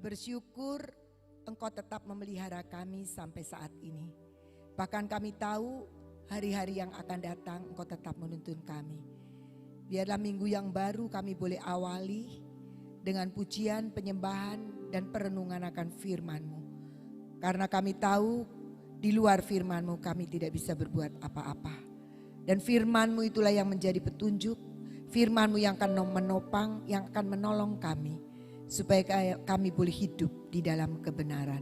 bersyukur Engkau tetap memelihara kami sampai saat ini. Bahkan kami tahu hari-hari yang akan datang Engkau tetap menuntun kami. Biarlah minggu yang baru kami boleh awali dengan pujian, penyembahan, dan perenungan akan firman-Mu. Karena kami tahu di luar firman-Mu kami tidak bisa berbuat apa-apa. Dan firman-Mu itulah yang menjadi petunjuk, firman-Mu yang akan menopang, yang akan menolong kami. Supaya kami boleh hidup di dalam kebenaran.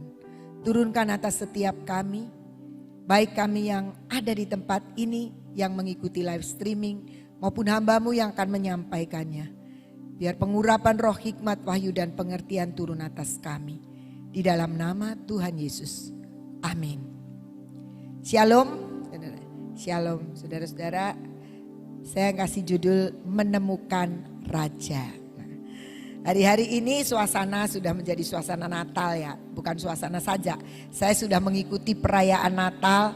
Turunkan atas setiap kami, baik kami yang ada di tempat ini, yang mengikuti live streaming, maupun hamba-Mu yang akan menyampaikannya. Biar pengurapan roh hikmat, wahyu dan pengertian turun atas kami. Di dalam nama Tuhan Yesus. Amin. Shalom. Shalom saudara-saudara. Saya kasih judul Menemukan Raja. Hari-hari ini suasana sudah menjadi suasana Natal ya. Bukan suasana saja. Saya sudah mengikuti perayaan Natal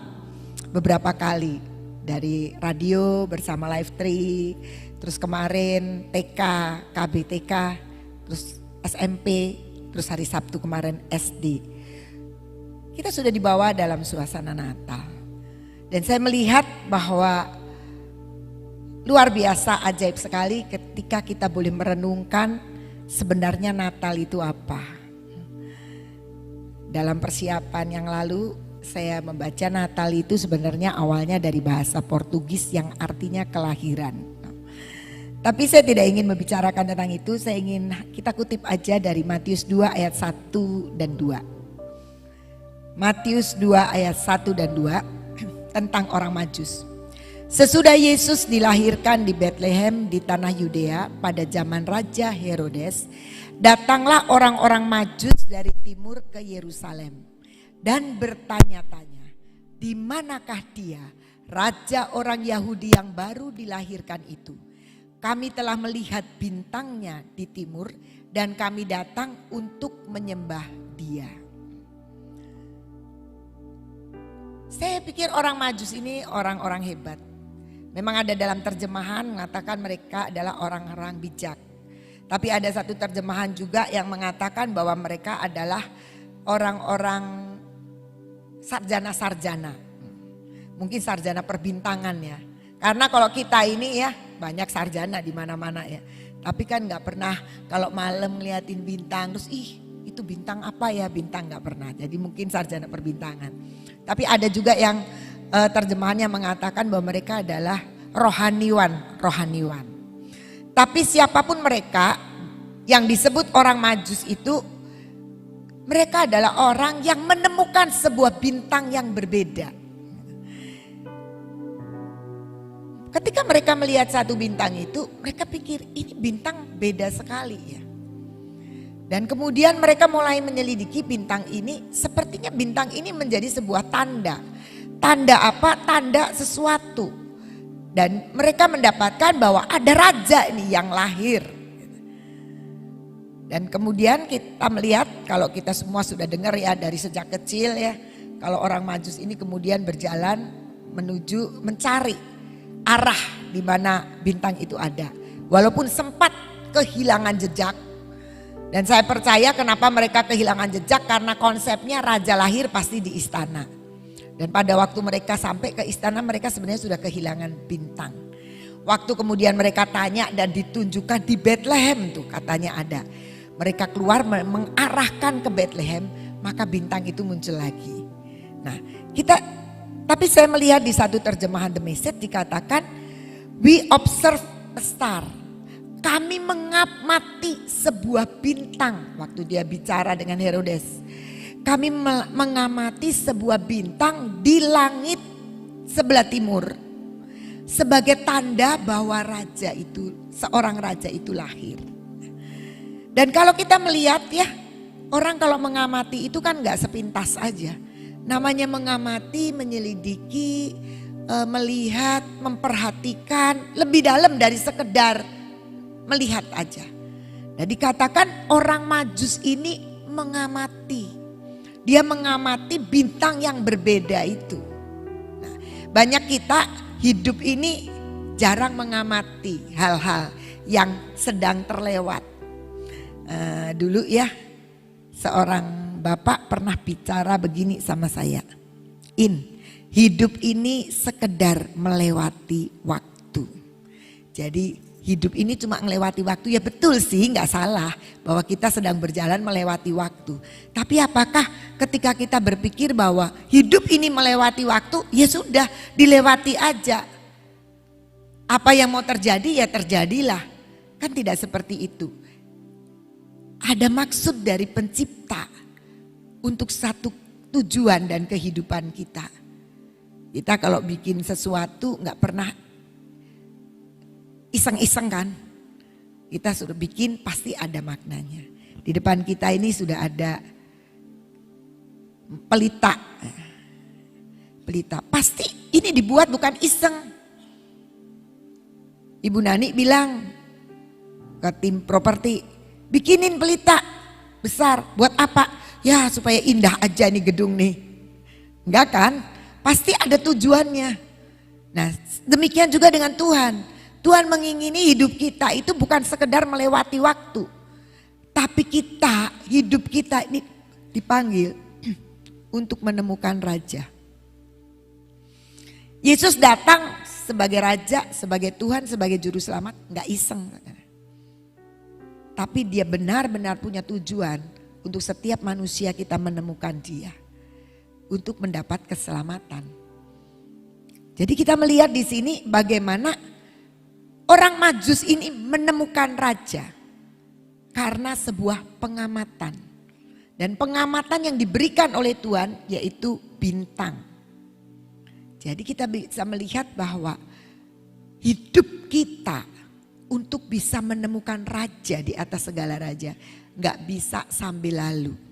beberapa kali. Dari radio bersama Live Tree. Terus kemarin TK, KBTK. Terus SMP. Terus hari Sabtu kemarin SD. Kita sudah dibawa dalam suasana Natal. Dan saya melihat bahwa luar biasa ajaib sekali ketika kita boleh merenungkan sebenarnya Natal itu apa. Dalam persiapan yang lalu saya membaca Natal itu sebenarnya awalnya dari bahasa Portugis yang artinya kelahiran. Tapi saya tidak ingin membicarakan tentang itu, saya ingin kita kutip aja dari Matius 2 ayat 1 dan 2. Matius 2 ayat 1 dan 2 tentang orang Majus. Sesudah Yesus dilahirkan di Betlehem di tanah Yudea pada zaman Raja Herodes, datanglah orang-orang Majus dari timur ke Yerusalem dan bertanya-tanya, di manakah dia, raja orang Yahudi yang baru dilahirkan itu? Kami telah melihat bintangnya di timur dan kami datang untuk menyembah dia. Saya pikir orang Majus ini orang-orang hebat. Memang ada dalam terjemahan mengatakan mereka adalah orang-orang bijak. Tapi ada satu terjemahan juga yang mengatakan bahwa mereka adalah orang-orang sarjana-sarjana. Mungkin sarjana perbintangan ya. Karena kalau kita ini ya banyak sarjana di mana-mana ya. Tapi kan gak pernah kalau malam ngeliatin bintang terus itu bintang apa ya, bintang gak pernah. Jadi mungkin sarjana perbintangan. Tapi ada juga yang terjemahannya mengatakan bahwa mereka adalah rohaniwan. Tapi siapapun mereka yang disebut orang Majus itu, mereka adalah orang yang menemukan sebuah bintang yang berbeda. Ketika mereka melihat satu bintang itu, mereka pikir ini bintang beda sekali ya. Dan kemudian mereka mulai menyelidiki bintang ini, sepertinya bintang ini menjadi sebuah tanda. Tanda apa? Tanda sesuatu. Dan mereka mendapatkan bahwa ada raja ini yang lahir. Dan kemudian kita melihat, kalau kita semua sudah dengar ya dari sejak kecil ya. Kalau orang Majus ini kemudian berjalan menuju mencari arah di mana bintang itu ada. Walaupun sempat kehilangan jejak. Dan saya percaya kenapa mereka kehilangan jejak, karena konsepnya raja lahir pasti di istana. Dan pada waktu mereka sampai ke istana, mereka sebenarnya sudah kehilangan bintang. Waktu kemudian mereka tanya dan ditunjukkan di Bethlehem tuh katanya ada. Mereka keluar mengarahkan ke Bethlehem, maka bintang itu muncul lagi. Nah tapi saya melihat di satu terjemahan The Message dikatakan, we observe a star. Kami mengamati sebuah bintang. Waktu dia bicara dengan Herodes. Kami mengamati sebuah bintang di langit sebelah timur. Sebagai tanda bahwa seorang raja itu lahir. Dan kalau kita melihat ya, orang kalau mengamati itu kan gak sepintas aja. Namanya mengamati, menyelidiki, melihat, memperhatikan lebih dalam dari sekedar melihat aja. Dan dikatakan orang Majus ini mengamati. Dia mengamati bintang yang berbeda itu. Nah, banyak kita hidup ini jarang mengamati hal-hal yang sedang terlewat. Dulu ya seorang bapak pernah bicara begini sama saya. Hidup ini sekedar melewati waktu. Jadi hidup ini cuma melewati waktu, ya betul sih, nggak salah bahwa kita sedang berjalan melewati waktu. Tapi apakah ketika kita berpikir bahwa hidup ini melewati waktu, ya sudah dilewati aja. Apa yang mau terjadi ya terjadilah. Kan tidak seperti itu. Ada maksud dari pencipta untuk satu tujuan dan kehidupan kita. Kita kalau bikin sesuatu nggak pernah iseng-iseng kan. Kita sudah bikin pasti ada maknanya. Di depan kita ini sudah ada pelita. Pelita pasti ini dibuat bukan iseng. Ibu Nani bilang ke tim properti, bikinin pelita besar. Buat apa? Ya supaya indah aja nih gedung nih. Enggak kan? Pasti ada tujuannya. Nah demikian juga dengan Tuhan. Tuhan mengingini hidup kita itu bukan sekedar melewati waktu. Tapi kita, hidup kita ini dipanggil untuk menemukan Raja. Yesus datang sebagai Raja, sebagai Tuhan, sebagai Juru Selamat, gak iseng. Tapi dia benar-benar punya tujuan untuk setiap manusia kita menemukan dia. Untuk mendapat keselamatan. Jadi kita melihat di sini bagaimana orang Majus ini menemukan Raja. Karena sebuah pengamatan. Dan pengamatan yang diberikan oleh Tuhan yaitu bintang. Jadi kita bisa melihat bahwa hidup kita untuk bisa menemukan Raja di atas segala raja. Gak bisa sambil lalu.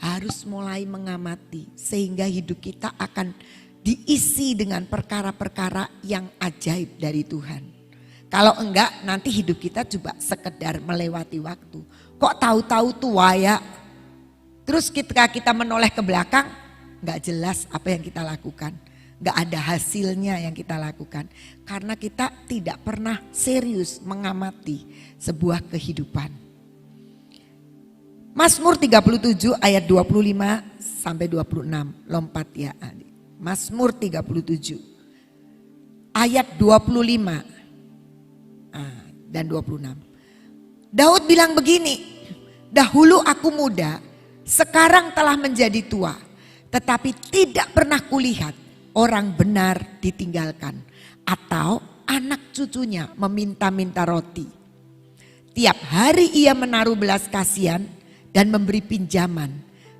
Harus mulai mengamati sehingga hidup kita akan diisi dengan perkara-perkara yang ajaib dari Tuhan. Kalau enggak nanti hidup kita coba sekedar melewati waktu. Kok tahu-tahu tua ya? Terus ketika kita menoleh ke belakang enggak jelas apa yang kita lakukan. Enggak ada hasilnya yang kita lakukan. Karena kita tidak pernah serius mengamati sebuah kehidupan. Mazmur 37 ayat 25 sampai 26. Lompat ya adik. Mazmur 37 ayat 25 dan 26. Daud bilang begini, dahulu aku muda, sekarang telah menjadi tua, tetapi tidak pernah kulihat orang benar ditinggalkan atau anak cucunya meminta-minta roti. Tiap hari ia menaruh belas kasihan dan memberi pinjaman,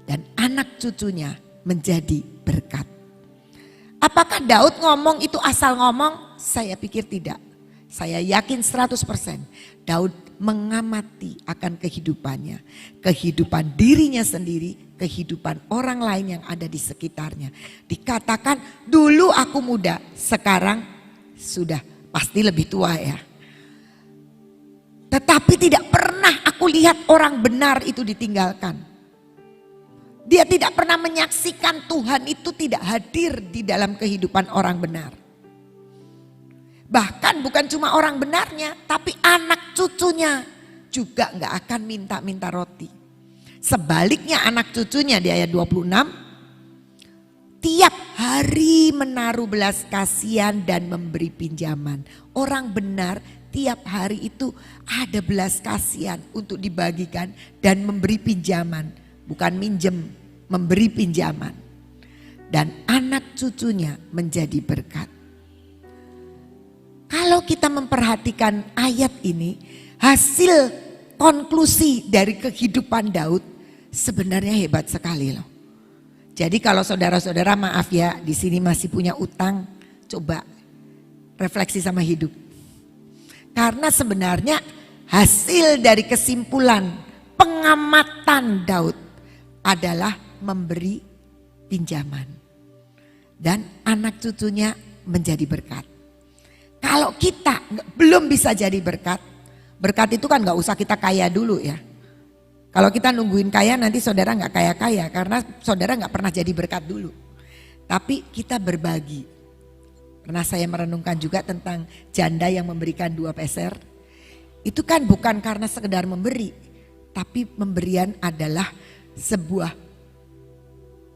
dan anak cucunya menjadi berkat. Apakah Daud ngomong itu asal ngomong? Saya pikir tidak. Saya yakin 100% Daud mengamati akan kehidupannya. Kehidupan dirinya sendiri, kehidupan orang lain yang ada di sekitarnya. Dikatakan dulu aku muda, sekarang sudah pasti lebih tua ya. Tetapi tidak pernah aku lihat orang benar itu ditinggalkan. Dia tidak pernah menyaksikan Tuhan itu tidak hadir di dalam kehidupan orang benar. Bahkan bukan cuma orang benarnya, tapi anak cucunya juga gak akan minta-minta roti. Sebaliknya anak cucunya di ayat 26, tiap hari menaruh belas kasihan dan memberi pinjaman. Orang benar tiap hari itu ada belas kasihan untuk dibagikan dan memberi pinjaman. Bukan minjem, memberi pinjaman. Dan anak cucunya menjadi berkat. Kalau kita memperhatikan ayat ini, hasil konklusi dari kehidupan Daud sebenarnya hebat sekali loh. Jadi kalau saudara-saudara maaf ya, di sini masih punya utang, coba refleksi sama hidup. Karena sebenarnya hasil dari kesimpulan pengamatan Daud adalah memberi pinjaman. Dan anak cucunya menjadi berkat. Kalau kita belum bisa jadi berkat, berkat itu kan gak usah kita kaya dulu ya. Kalau kita nungguin kaya nanti saudara gak kaya-kaya karena saudara gak pernah jadi berkat dulu. Tapi kita berbagi. Pernah saya merenungkan juga tentang janda yang memberikan 2 peser. Itu kan bukan karena sekedar memberi, tapi pemberian adalah sebuah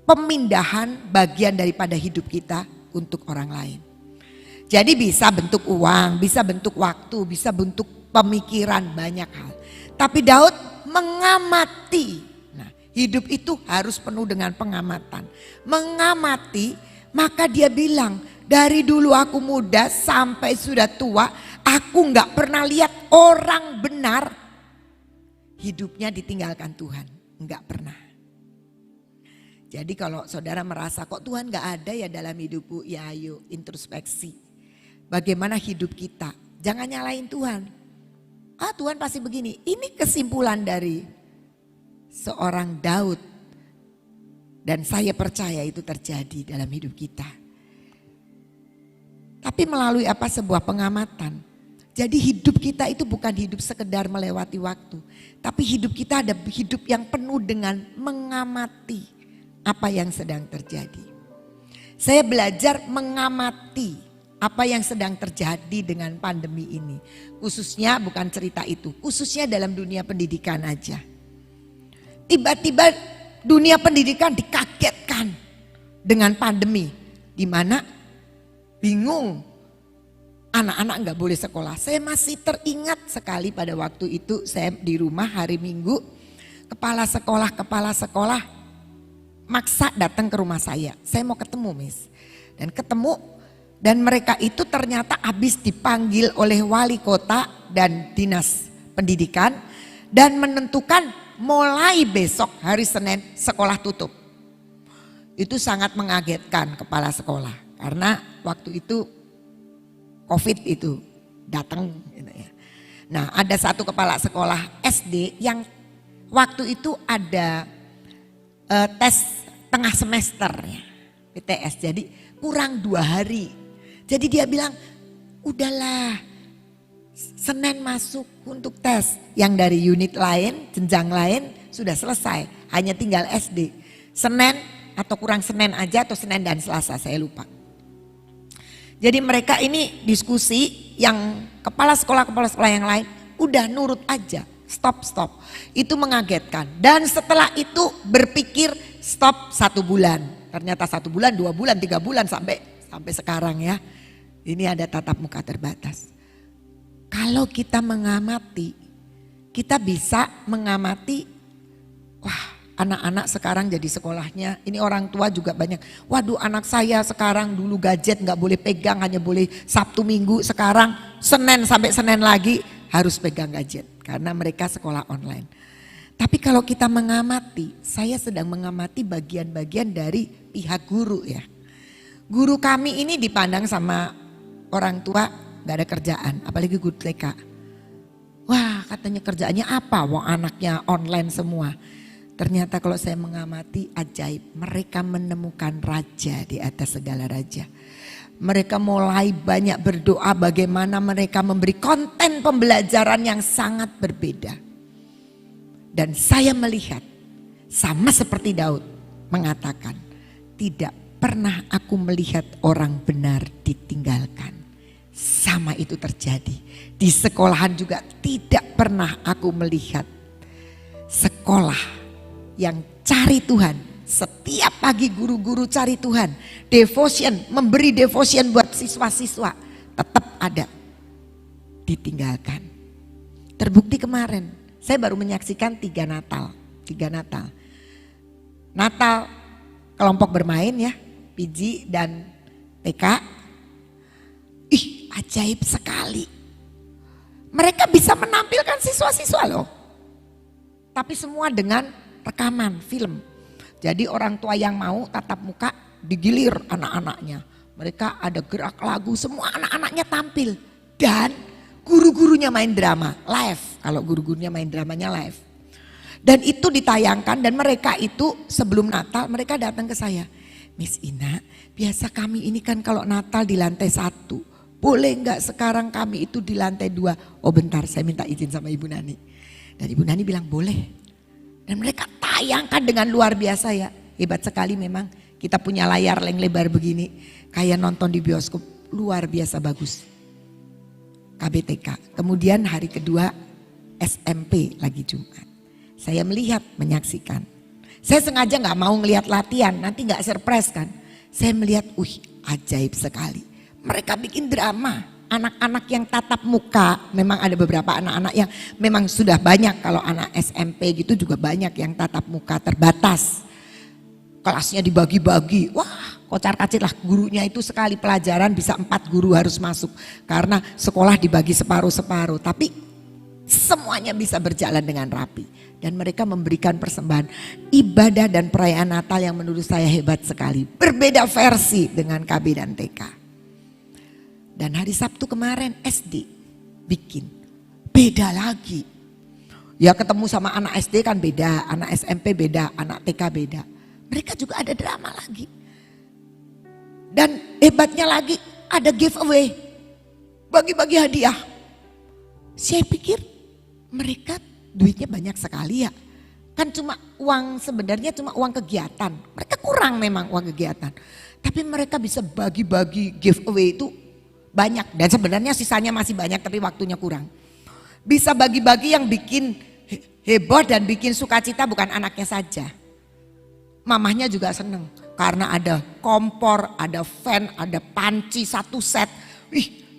pemindahan bagian daripada hidup kita untuk orang lain. Jadi bisa bentuk uang, bisa bentuk waktu, bisa bentuk pemikiran, banyak hal. Tapi Daud mengamati. Nah, hidup itu harus penuh dengan pengamatan. Mengamati, maka dia bilang, dari dulu aku muda sampai sudah tua, aku gak pernah lihat orang benar hidupnya ditinggalkan Tuhan. Enggak pernah. Jadi kalau saudara merasa kok Tuhan gak ada ya dalam hidupku, ya ayo introspeksi. Bagaimana hidup kita, jangan nyalain Tuhan. Tuhan pasti begini, ini kesimpulan dari seorang Daud. Dan saya percaya itu terjadi dalam hidup kita. Tapi melalui apa? Sebuah pengamatan. Jadi hidup kita itu bukan hidup sekedar melewati waktu. Tapi hidup kita ada hidup yang penuh dengan mengamati apa yang sedang terjadi. Saya belajar mengamati apa yang sedang terjadi dengan pandemi ini. Khususnya bukan cerita itu, khususnya dalam dunia pendidikan aja. Tiba-tiba dunia pendidikan dikagetkan dengan pandemi. Di mana bingung, anak-anak gak boleh sekolah. Saya masih teringat sekali pada waktu itu saya di rumah hari Minggu. Kepala sekolah maksa datang ke rumah saya. Saya mau ketemu Miss. Dan ketemu. Dan mereka itu ternyata habis dipanggil oleh wali kota dan dinas pendidikan. Dan menentukan mulai besok hari Senin sekolah tutup. Itu sangat mengagetkan kepala sekolah. Karena waktu itu COVID itu datang. Gitu ya. Nah ada satu kepala sekolah SD yang waktu itu ada tes tengah semester ya, PTS. Jadi kurang 2 hari. Jadi dia bilang udahlah Senin masuk untuk tes. Yang dari unit lain, jenjang lain sudah selesai. Hanya tinggal SD. Senin atau kurang Senin aja atau Senin dan Selasa saya lupa. Jadi mereka ini diskusi yang kepala sekolah yang lain udah nurut aja. Stop. Itu mengagetkan. Dan setelah itu berpikir stop 1 bulan. Ternyata 1 bulan, 2 bulan, 3 bulan sampai sekarang ya. Ini ada tatap muka terbatas. Kalau kita mengamati, kita bisa mengamati, wah anak-anak sekarang jadi sekolahnya, ini orang tua juga banyak. Waduh anak saya sekarang dulu gadget gak boleh pegang, hanya boleh Sabtu Minggu, sekarang Senin sampai Senin lagi harus pegang gadget. Karena mereka sekolah online. Tapi kalau kita mengamati, saya sedang mengamati bagian-bagian dari pihak guru ya. Guru kami ini dipandang sama orang tua gak ada kerjaan, apalagi guru TK. Wah katanya kerjaannya apa, wah anaknya online semua. Ternyata kalau saya mengamati ajaib, mereka menemukan raja di atas segala raja. Mereka mulai banyak berdoa bagaimana mereka memberi konten pembelajaran yang sangat berbeda. Dan saya melihat sama seperti Daud mengatakan, tidak pernah aku melihat orang benar ditinggalkan. Sama itu terjadi. Di sekolahan juga tidak pernah aku melihat sekolah yang cari Tuhan. Setiap pagi guru-guru cari Tuhan. Devotion, memberi devotion buat siswa-siswa. Tetap ada. Ditinggalkan. Terbukti kemarin. Saya baru menyaksikan 3 Natal. Natal kelompok bermain ya. PG dan TK. Ajaib sekali. Mereka bisa menampilkan siswa-siswa loh. Tapi semua dengan rekaman film. Jadi orang tua yang mau tatap muka digilir anak-anaknya. Mereka ada gerak lagu, semua anak-anaknya tampil. Dan guru-gurunya main drama live. Kalau guru-gurunya main dramanya live. Dan itu ditayangkan dan mereka itu sebelum Natal mereka datang ke saya. Miss Ina, biasa kami ini kan kalau Natal di lantai 1. Boleh enggak sekarang kami itu di lantai 2? Oh bentar saya minta izin sama Ibu Nani. Dan Ibu Nani bilang boleh. Dan mereka tayangkan dengan luar biasa ya. Hebat sekali memang kita punya layar yang lebar begini. Kayak nonton di bioskop, luar biasa bagus. KBTK. Kemudian hari kedua SMP lagi Jumat. Saya melihat, menyaksikan. Saya sengaja gak mau ngelihat latihan, nanti gak surprise kan. Saya melihat, ajaib sekali. Mereka bikin drama, anak-anak yang tatap muka. Memang ada beberapa anak-anak yang memang sudah banyak, kalau anak SMP gitu juga banyak yang tatap muka terbatas. Kelasnya dibagi-bagi, wah kocar-kacir lah, gurunya itu sekali pelajaran bisa 4 guru harus masuk. Karena sekolah dibagi separuh-separuh, tapi semuanya bisa berjalan dengan rapi. Dan mereka memberikan persembahan ibadah dan perayaan Natal yang menurut saya hebat sekali. Berbeda versi dengan KB dan TK. Dan hari Sabtu kemarin SD bikin, beda lagi. Ya ketemu sama anak SD kan beda, anak SMP beda, anak TK beda. Mereka juga ada drama lagi. Dan hebatnya lagi ada giveaway, bagi-bagi hadiah. Saya pikir mereka duitnya banyak sekali ya. Kan cuma uang, sebenarnya cuma uang kegiatan. Mereka kurang memang uang kegiatan. Tapi mereka bisa bagi-bagi giveaway itu banyak. Dan sebenarnya sisanya masih banyak tapi waktunya kurang. Bisa bagi-bagi yang bikin heboh dan bikin sukacita bukan anaknya saja. Mamahnya juga seneng. Karena ada kompor, ada fan, ada panci 1 set.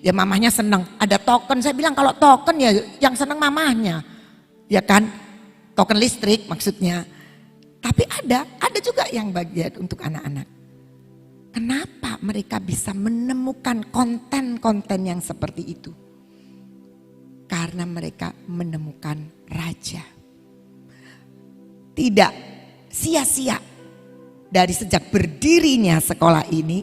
Ya mamahnya seneng. Ada token, saya bilang kalau token ya yang seneng mamahnya. Ya kan, token listrik maksudnya. Tapi ada juga yang bagian untuk anak-anak. Kenapa mereka bisa menemukan konten-konten yang seperti itu? Karena mereka menemukan raja. Tidak sia-sia dari sejak berdirinya sekolah ini,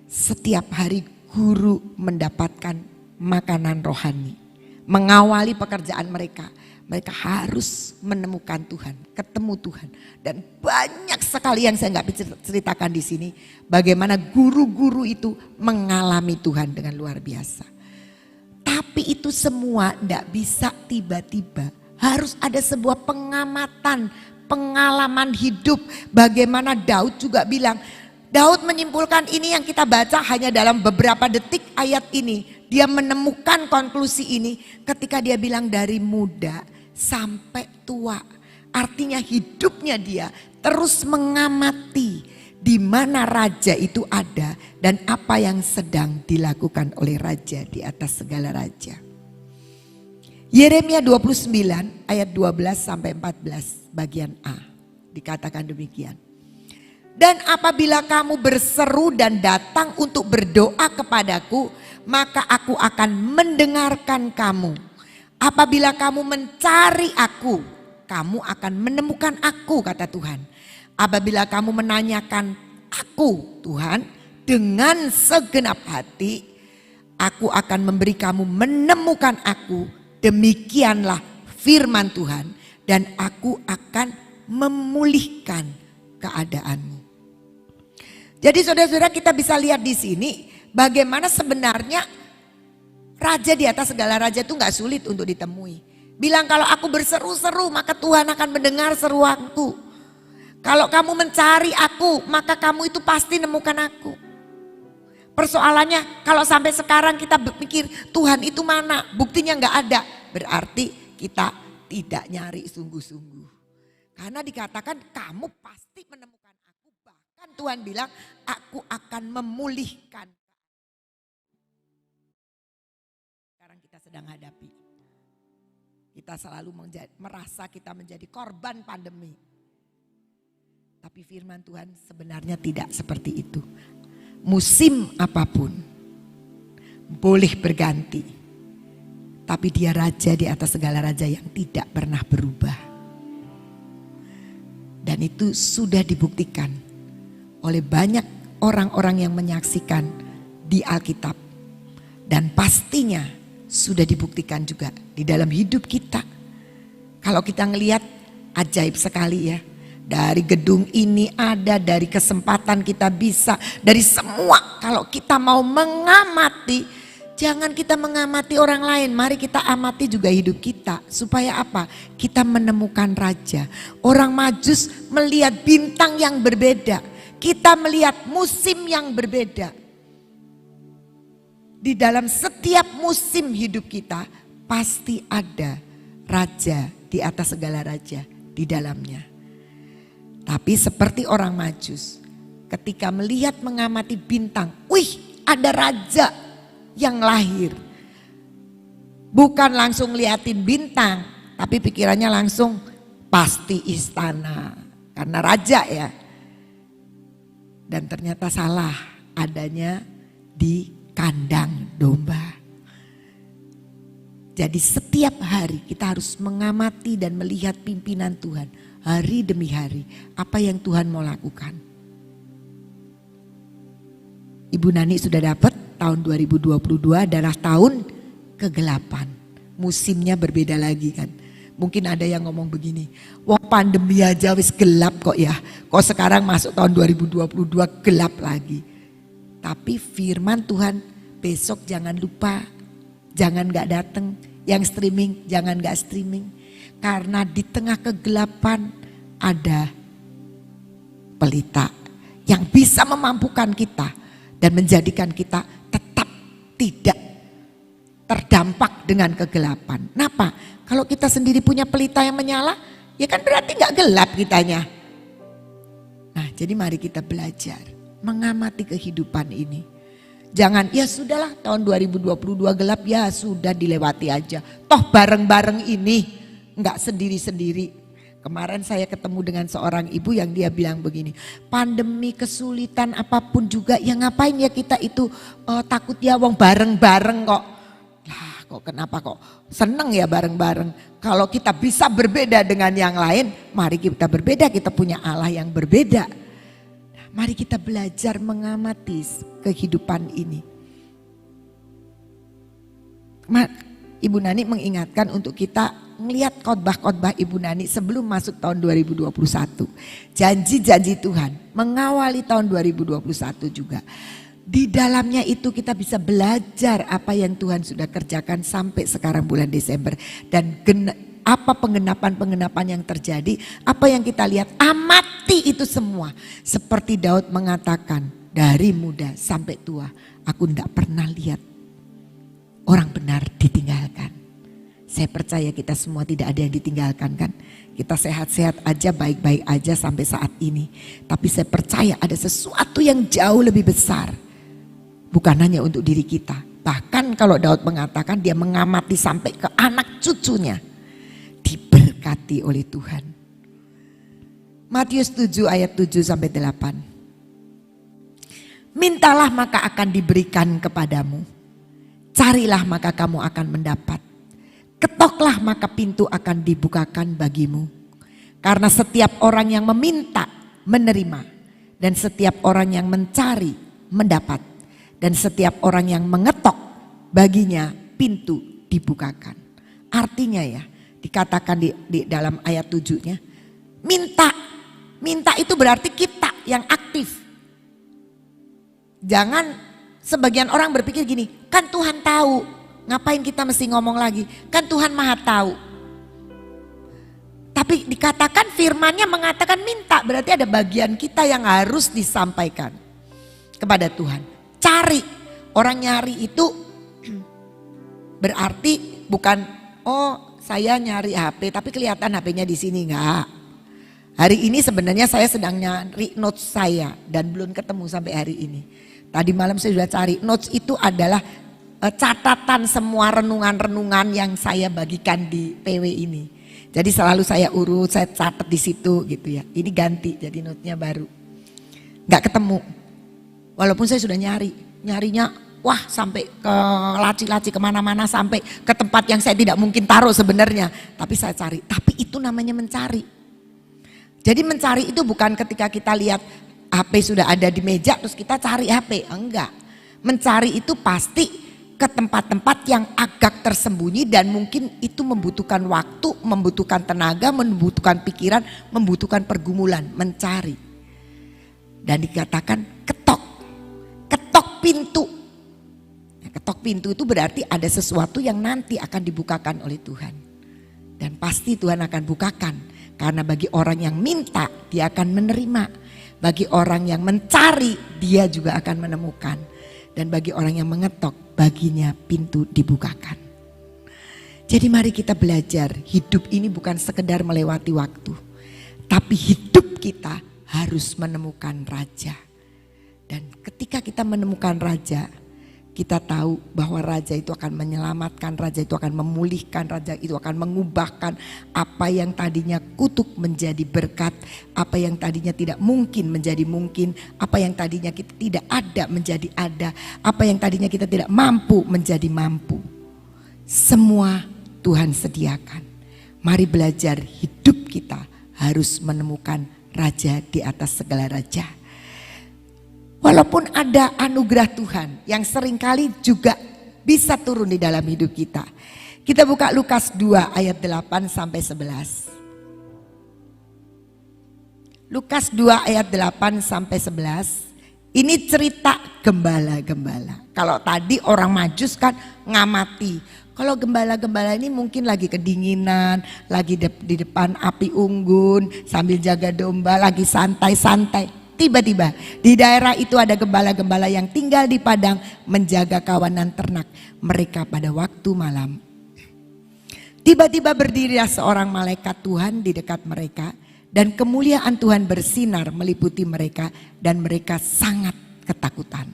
setiap hari guru mendapatkan makanan rohani. Mengawali pekerjaan mereka. Mereka harus menemukan Tuhan, ketemu Tuhan. Dan banyak sekali yang saya nggak ceritakan di sini. Bagaimana guru-guru itu mengalami Tuhan dengan luar biasa. Tapi itu semua tidak bisa tiba-tiba. Harus ada sebuah pengamatan, pengalaman hidup. Bagaimana Daud juga bilang, Daud menyimpulkan ini yang kita baca hanya dalam beberapa detik ayat ini. Dia menemukan konklusi ini ketika dia bilang dari muda sampai tua. Artinya hidupnya dia terus mengamati di mana raja itu ada dan apa yang sedang dilakukan oleh raja di atas segala raja. Yeremia 29 ayat 12 sampai 14 bagian A dikatakan demikian. Dan apabila kamu berseru dan datang untuk berdoa kepadaku, maka aku akan mendengarkan kamu. Apabila kamu mencari aku, kamu akan menemukan aku, kata Tuhan. Apabila kamu menanyakan aku, Tuhan, dengan segenap hati, aku akan memberi kamu menemukan aku. Demikianlah firman Tuhan, dan aku akan memulihkan keadaanmu. Jadi saudara-saudara, kita bisa lihat di sini bagaimana sebenarnya raja di atas segala raja itu gak sulit untuk ditemui. Bilang kalau aku berseru-seru maka Tuhan akan mendengar seruanku. Kalau kamu mencari aku maka kamu itu pasti nemukan aku. Persoalannya kalau sampai sekarang kita berpikir Tuhan itu mana, buktinya gak ada. Berarti kita tidak nyari sungguh-sungguh. Karena dikatakan kamu pasti menemukan aku. Bahkan Tuhan bilang aku akan memulihkan. Sedang hadapi. Kita selalu merasa kita menjadi korban pandemi. Tapi firman Tuhan sebenarnya tidak seperti itu. Musim apapun boleh berganti. Tapi dia raja di atas segala raja yang tidak pernah berubah. Dan itu sudah dibuktikan oleh banyak orang-orang yang menyaksikan di Alkitab. Dan pastinya sudah dibuktikan juga di dalam hidup kita. Kalau kita ngelihat ajaib sekali ya. Dari gedung ini ada, dari kesempatan kita bisa, dari semua. Kalau kita mau mengamati, jangan kita mengamati orang lain. Mari kita amati juga hidup kita. Supaya apa? Kita menemukan raja. Orang Majus melihat bintang yang berbeda. Kita melihat musim yang berbeda. Di dalam setiap musim hidup kita pasti ada raja di atas segala raja di dalamnya. Tapi seperti orang Majus, ketika melihat mengamati bintang, wih ada raja yang lahir. Bukan langsung liatin bintang, tapi pikirannya langsung pasti istana. Karena raja ya. Dan ternyata salah, adanya di kandang domba. Jadi setiap hari kita harus mengamati dan melihat pimpinan Tuhan. Hari demi hari, apa yang Tuhan mau lakukan. Ibu Nani sudah dapat tahun 2022 adalah tahun kegelapan. Musimnya berbeda lagi kan. Mungkin ada yang ngomong begini, wah pandemi aja wis gelap kok ya. Kok sekarang masuk tahun 2022 gelap lagi. Tapi firman Tuhan, besok jangan lupa, jangan gak datang. Yang streaming jangan gak streaming. Karena di tengah kegelapan ada pelita yang bisa memampukan kita dan menjadikan kita tetap tidak terdampak dengan kegelapan. Kenapa? Kalau kita sendiri punya pelita yang menyala, ya kan berarti gak gelap kitanya. Nah, jadi mari kita belajar mengamati kehidupan ini. Jangan, ya sudahlah tahun 2022 gelap, ya sudah dilewati aja. Toh bareng-bareng ini, enggak sendiri-sendiri. Kemarin saya ketemu dengan seorang ibu yang dia bilang begini, pandemi kesulitan apapun juga, ya ngapain ya kita itu takut ya wong bareng-bareng kok. Lah kok kenapa kok seneng ya bareng-bareng. Kalau kita bisa berbeda dengan yang lain, mari kita berbeda, kita punya Allah yang berbeda. Mari kita belajar mengamati kehidupan ini. Ibu Nani mengingatkan untuk kita melihat khotbah-khotbah Ibu Nani sebelum masuk tahun 2021. Janji-janji Tuhan mengawali tahun 2021 juga. Di dalamnya itu kita bisa belajar apa yang Tuhan sudah kerjakan sampai sekarang bulan Desember. Dan apa penggenapan-penggenapan yang terjadi, apa yang kita lihat, amati itu semua. Seperti Daud mengatakan, dari muda sampai tua, aku tidak pernah lihat orang benar ditinggalkan. Saya percaya kita semua tidak ada yang ditinggalkan kan. Kita sehat-sehat aja, baik-baik aja sampai saat ini. Tapi saya percaya ada sesuatu yang jauh lebih besar. Bukan hanya untuk diri kita. Bahkan kalau Daud mengatakan dia mengamati sampai ke anak cucunya. Diberkati oleh Tuhan. Matius 7 ayat 7 sampai 8. Mintalah maka akan diberikan kepadamu. Carilah maka kamu akan mendapat. Ketoklah maka pintu akan dibukakan bagimu. Karena setiap orang yang meminta menerima. Dan setiap orang yang mencari mendapat. Dan setiap orang yang mengetok baginya pintu dibukakan. Artinya ya, dikatakan di dalam ayat 7-nya, minta itu berarti kita yang aktif. Jangan sebagian orang berpikir gini, kan Tuhan tahu, ngapain kita mesti ngomong lagi, kan Tuhan maha tahu. Tapi dikatakan firman-Nya mengatakan minta, berarti ada bagian kita yang harus disampaikan kepada Tuhan. Cari, orang nyari itu berarti bukan saya nyari HP tapi kelihatan HP-nya di sini, enggak. Hari ini sebenarnya saya sedang nyari notes saya dan belum ketemu sampai hari ini. Tadi malam saya sudah cari, notes itu adalah catatan semua renungan-renungan yang saya bagikan di PW ini. Jadi selalu saya urut, saya catat di situ gitu ya. Ini ganti jadi note-nya baru. Enggak ketemu. Walaupun saya sudah nyarinya wah sampai ke laci-laci kemana-mana, sampai ke tempat yang saya tidak mungkin taruh sebenarnya. Tapi saya cari, tapi itu namanya mencari. Jadi mencari itu bukan ketika kita lihat HP sudah ada di meja terus kita cari HP, enggak. Mencari itu pasti ke tempat-tempat yang agak tersembunyi dan mungkin itu membutuhkan waktu, membutuhkan tenaga, membutuhkan pikiran, membutuhkan pergumulan, mencari. Dan dikatakan ketok pintu. Ketok pintu itu berarti ada sesuatu yang nanti akan dibukakan oleh Tuhan. Dan pasti Tuhan akan bukakan. Karena bagi orang yang minta, dia akan menerima. Bagi orang yang mencari, dia juga akan menemukan. Dan bagi orang yang mengetok, baginya pintu dibukakan. Jadi mari kita belajar, hidup ini bukan sekedar melewati waktu. Tapi hidup kita harus menemukan raja. Dan ketika kita menemukan raja, kita tahu bahwa raja itu akan menyelamatkan, raja itu akan memulihkan, raja itu akan mengubahkan apa yang tadinya kutuk menjadi berkat, apa yang tadinya tidak mungkin menjadi mungkin, apa yang tadinya kita tidak ada menjadi ada, apa yang tadinya kita tidak mampu menjadi mampu. Semua Tuhan sediakan. Mari belajar hidup kita harus menemukan raja di atas segala raja. Walaupun ada anugerah Tuhan yang seringkali juga bisa turun di dalam hidup kita. Kita buka Lukas 2 ayat 8 sampai 11. Lukas 2 ayat 8 sampai 11. Ini cerita gembala-gembala. Kalau tadi orang Majus kan ngamati. Kalau gembala-gembala ini mungkin lagi kedinginan, lagi di depan api unggun, sambil jaga domba, lagi santai-santai. Tiba-tiba di daerah itu ada gembala-gembala yang tinggal di padang menjaga kawanan ternak mereka pada waktu malam. Tiba-tiba berdirilah seorang malaikat Tuhan di dekat mereka dan kemuliaan Tuhan bersinar meliputi mereka dan mereka sangat ketakutan.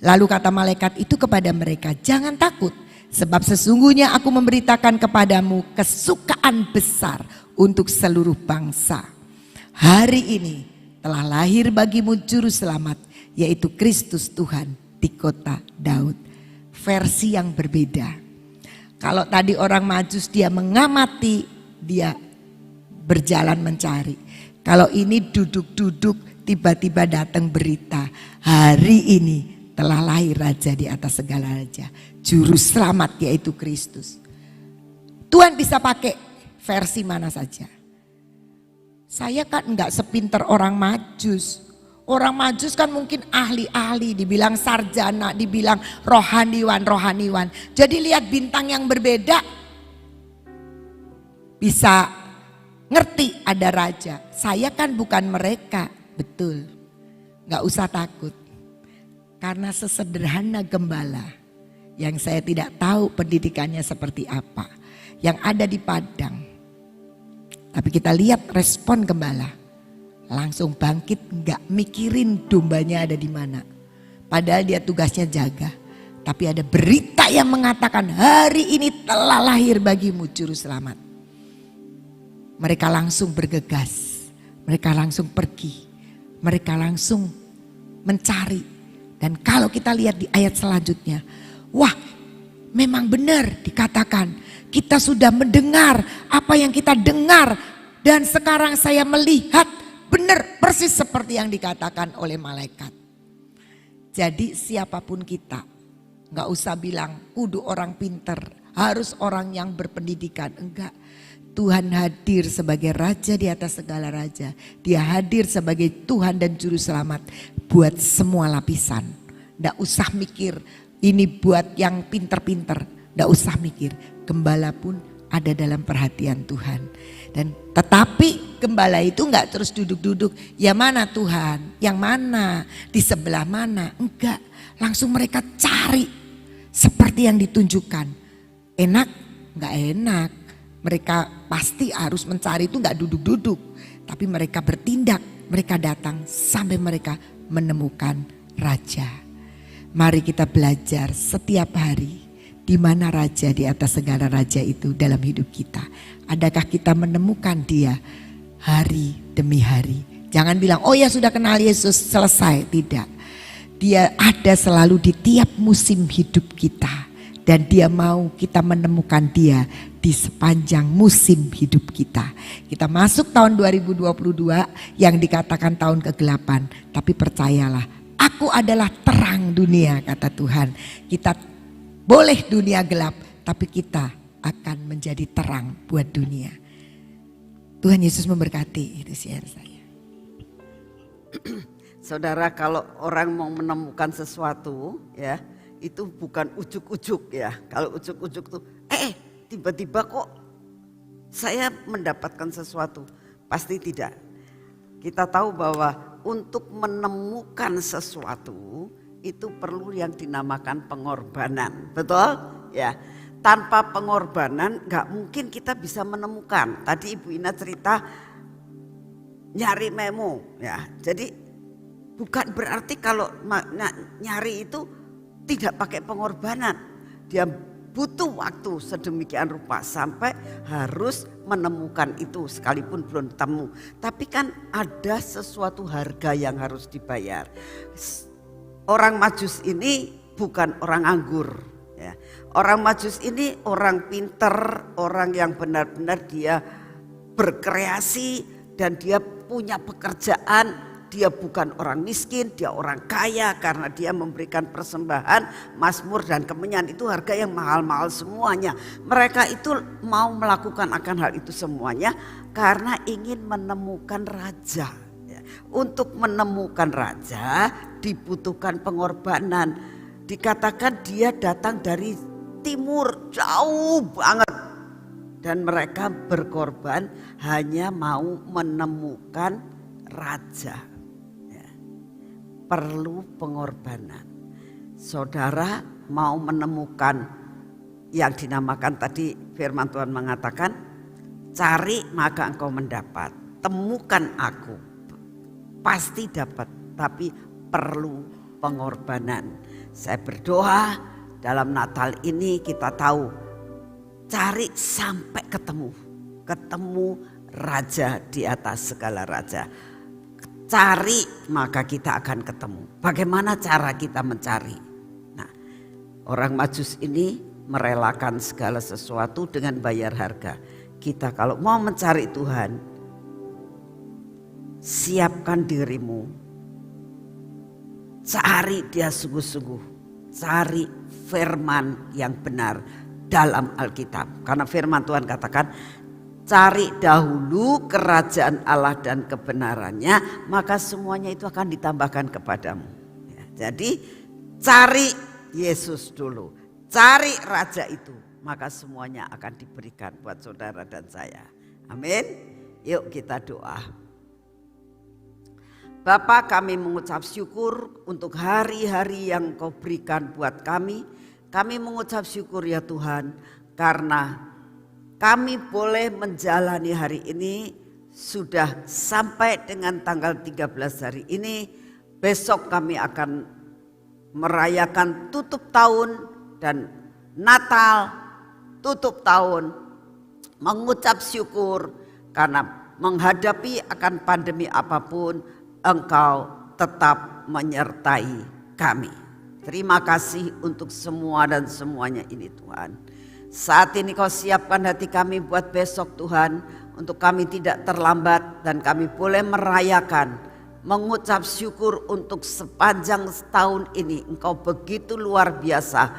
Lalu kata malaikat itu kepada mereka, "Jangan takut, sebab sesungguhnya aku memberitakan kepadamu kesukaan besar untuk seluruh bangsa. Hari ini telah lahir bagimu juru selamat, yaitu Kristus Tuhan di kota Daud." Versi yang berbeda. Kalau tadi orang Majus dia mengamati, dia berjalan mencari. Kalau ini duduk-duduk, tiba-tiba datang berita, hari ini telah lahir raja di atas segala raja, juru selamat yaitu Kristus. Tuhan bisa pakai versi mana saja. Saya kan enggak sepinter orang Majus. Orang Majus kan mungkin ahli-ahli, dibilang sarjana, dibilang rohaniwan. Jadi lihat bintang yang berbeda, bisa ngerti ada raja. Saya kan bukan mereka, betul. Enggak usah takut. Karena sesederhana gembala yang saya tidak tahu pendidikannya seperti apa, yang ada di padang. Tapi kita lihat respon gembala, langsung bangkit, nggak mikirin dombanya ada di mana. Padahal dia tugasnya jaga. Tapi ada berita yang mengatakan hari ini telah lahir bagimu juru selamat. Mereka langsung bergegas, mereka langsung pergi, mereka langsung mencari. Dan kalau kita lihat di ayat selanjutnya, wah memang benar dikatakan. Kita sudah mendengar apa yang kita dengar dan sekarang saya melihat benar persis seperti yang dikatakan oleh malaikat. Jadi siapapun kita, nggak usah bilang kudu orang pinter, harus orang yang berpendidikan, enggak. Tuhan hadir sebagai raja di atas segala raja. Dia hadir sebagai Tuhan dan juru selamat buat semua lapisan. Nggak usah mikir ini buat yang pinter-pinter, nggak usah mikir. Gembala pun ada dalam perhatian Tuhan. Dan tetapi gembala itu enggak terus duduk-duduk. Ya mana Tuhan? Yang mana? Di sebelah mana? Enggak. Langsung mereka cari seperti yang ditunjukkan. Enak? Enggak enak. Mereka pasti harus mencari itu enggak duduk-duduk. Tapi mereka bertindak. Mereka datang sampai mereka menemukan raja. Mari kita belajar setiap hari. Di mana raja di atas segala raja itu dalam hidup kita. Adakah kita menemukan dia hari demi hari. Jangan bilang oh ya sudah kenal Yesus selesai. Tidak. Dia ada selalu di tiap musim hidup kita. Dan dia mau kita menemukan dia di sepanjang musim hidup kita. Kita masuk tahun 2022 yang dikatakan tahun ke-8. Tapi percayalah, aku adalah terang dunia kata Tuhan. Kita boleh dunia gelap, tapi kita akan menjadi terang buat dunia. Tuhan Yesus memberkati, itu share saya. Saudara, kalau orang mau menemukan sesuatu ya, itu bukan ujuk-ujuk ya. Kalau ujuk-ujuk tuh, tiba-tiba kok saya mendapatkan sesuatu. Pasti tidak. Kita tahu bahwa untuk menemukan sesuatu itu perlu yang dinamakan pengorbanan, betul? Ya, tanpa pengorbanan nggak mungkin kita bisa menemukan. Tadi Ibu Ina cerita nyari memo ya. Jadi bukan berarti kalau nyari itu tidak pakai pengorbanan. Dia butuh waktu sedemikian rupa sampai harus menemukan itu sekalipun belum temu. Tapi kan ada sesuatu harga yang harus dibayar. Orang Majus ini bukan orang anggur. Ya. Orang Majus ini orang pinter, orang yang benar-benar dia berkreasi dan dia punya pekerjaan. Dia bukan orang miskin, dia orang kaya karena dia memberikan persembahan, mazmur dan kemenyan itu harga yang mahal-mahal semuanya. Mereka itu mau melakukan akan hal itu semuanya karena ingin menemukan raja. Untuk menemukan raja dibutuhkan pengorbanan. Dikatakan dia datang dari timur jauh banget. Dan mereka berkorban hanya mau menemukan raja. Perlu pengorbanan. Saudara mau menemukan yang dinamakan tadi firman Tuhan mengatakan, cari maka engkau mendapat, temukan aku. Pasti dapat, tapi perlu pengorbanan. Saya berdoa dalam Natal ini kita tahu, cari sampai ketemu raja di atas segala raja. Cari maka kita akan ketemu. Bagaimana cara kita mencari? Nah, orang Majus ini merelakan segala sesuatu dengan bayar harga. Kita kalau mau mencari Tuhan, siapkan dirimu. Cari dia sungguh-sungguh. Cari firman yang benar dalam Alkitab. Karena firman Tuhan katakan, cari dahulu kerajaan Allah dan kebenarannya, maka semuanya itu akan ditambahkan kepadamu. Ya, jadi cari Yesus dulu, cari raja itu, maka semuanya akan diberikan buat saudara dan saya. Amin. Yuk kita doa. Bapa, kami mengucap syukur untuk hari-hari yang Kau berikan buat kami. Kami mengucap syukur ya Tuhan, karena kami boleh menjalani hari ini sudah sampai dengan tanggal 13 hari ini. Besok kami akan merayakan tutup tahun dan Natal, tutup tahun. Mengucap syukur karena menghadapi akan pandemi apapun, Engkau tetap menyertai kami. Terima kasih untuk semua dan semuanya ini Tuhan. Saat ini Kau siapkan hati kami buat besok Tuhan, untuk kami tidak terlambat dan kami boleh merayakan, mengucap syukur untuk sepanjang setahun ini. Engkau begitu luar biasa.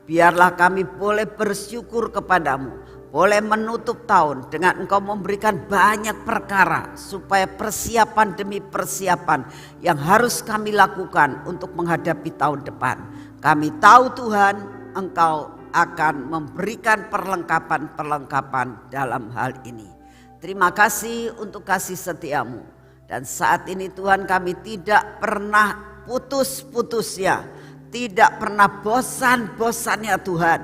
Biarlah kami boleh bersyukur kepadamu, boleh menutup tahun dengan Engkau memberikan banyak perkara supaya persiapan demi persiapan yang harus kami lakukan untuk menghadapi tahun depan. Kami tahu Tuhan, Engkau akan memberikan perlengkapan-perlengkapan dalam hal ini. Terima kasih untuk kasih setiamu. Dan saat ini Tuhan, kami tidak pernah putus-putusnya, tidak pernah bosan-bosannya Tuhan.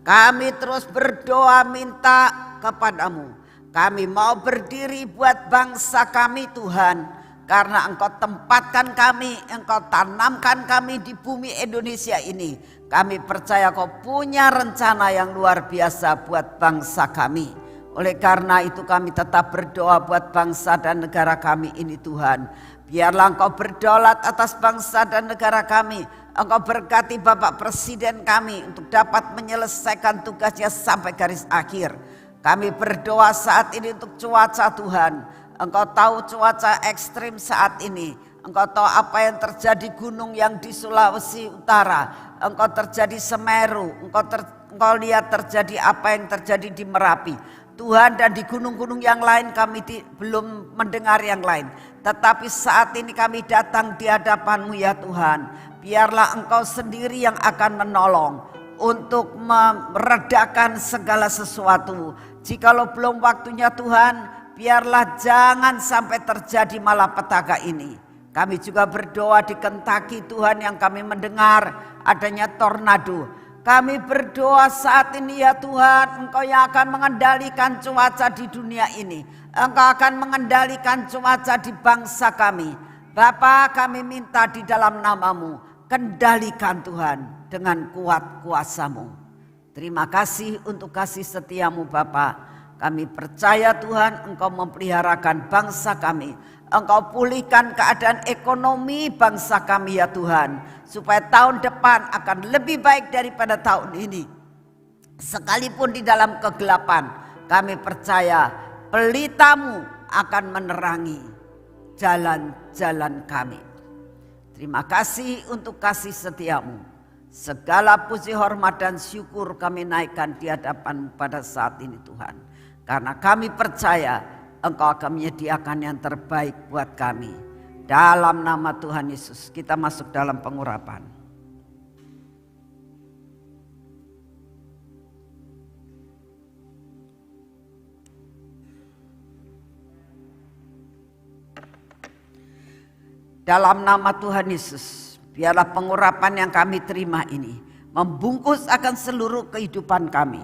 Kami terus berdoa minta kepadamu. Kami mau berdiri buat bangsa kami Tuhan, karena Engkau tempatkan kami, Engkau tanamkan kami di bumi Indonesia ini. Kami percaya Kau punya rencana yang luar biasa buat bangsa kami. Oleh karena itu kami tetap berdoa buat bangsa dan negara kami ini Tuhan. Biarlah Engkau berdaulat atas bangsa dan negara kami. Engkau berkati Bapak Presiden kami untuk dapat menyelesaikan tugasnya sampai garis akhir. Kami berdoa saat ini untuk cuaca Tuhan. Engkau tahu cuaca ekstrim saat ini. Engkau tahu apa yang terjadi gunung yang di Sulawesi Utara. Engkau terjadi Semeru. Engkau lihat terjadi apa yang terjadi di Merapi. Tuhan, dan di gunung-gunung yang lain kami belum mendengar yang lain. Tetapi saat ini kami datang di hadapan-Mu ya Tuhan. Biarlah Engkau sendiri yang akan menolong untuk meredakan segala sesuatu. Jikalau belum waktunya Tuhan, biarlah jangan sampai terjadi malapetaka ini. Kami juga berdoa di Kentucky Tuhan, yang kami mendengar adanya tornado. Kami berdoa saat ini ya Tuhan, Engkau yang akan mengendalikan cuaca di dunia ini. Engkau akan mengendalikan cuaca di bangsa kami. Bapa, kami minta di dalam nama-Mu, kendalikan Tuhan dengan kuat kuasa-Mu. Terima kasih untuk kasih setia-Mu Bapa. Kami percaya Tuhan Engkau memeliharakan bangsa kami. Engkau pulihkan keadaan ekonomi bangsa kami ya Tuhan. Supaya tahun depan akan lebih baik daripada tahun ini. Sekalipun di dalam kegelapan, kami percaya pelita-Mu akan menerangi jalan-jalan kami. Terima kasih untuk kasih setia-Mu. Segala puji, hormat dan syukur kami naikkan di hadapan-Mu pada saat ini Tuhan. Karena kami percaya Engkau akan menyediakan yang terbaik buat kami. Dalam nama Tuhan Yesus kita masuk dalam pengurapan. Dalam nama Tuhan Yesus, biarlah pengurapan yang kami terima ini membungkus akan seluruh kehidupan kami.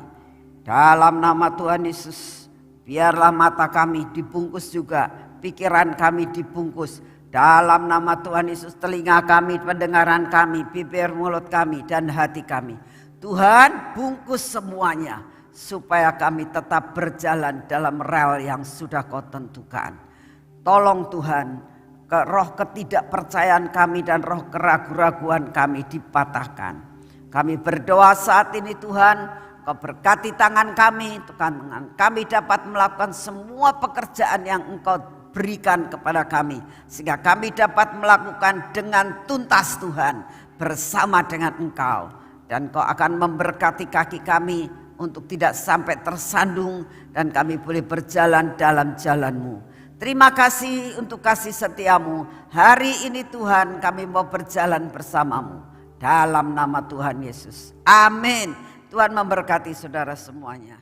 Dalam nama Tuhan Yesus, biarlah mata kami dibungkus juga, pikiran kami dibungkus. Dalam nama Tuhan Yesus, telinga kami, pendengaran kami, bibir, mulut kami, dan hati kami. Tuhan, bungkus semuanya supaya kami tetap berjalan dalam rel yang sudah Kau tentukan. Tolong Tuhan, roh ketidakpercayaan kami dan roh keraguan-raguan kami dipatahkan. Kami berdoa saat ini Tuhan, Kau berkati tangan kami, Tuhan, kami dapat melakukan semua pekerjaan yang Engkau berikan kepada kami. Sehingga kami dapat melakukan dengan tuntas Tuhan, bersama dengan Engkau. Dan Kau akan memberkati kaki kami untuk tidak sampai tersandung. Dan kami boleh berjalan dalam jalan-Mu. Terima kasih untuk kasih setia-Mu. Hari ini Tuhan kami mau berjalan bersama-Mu. Dalam nama Tuhan Yesus. Amin. Tuhan memberkati saudara semuanya.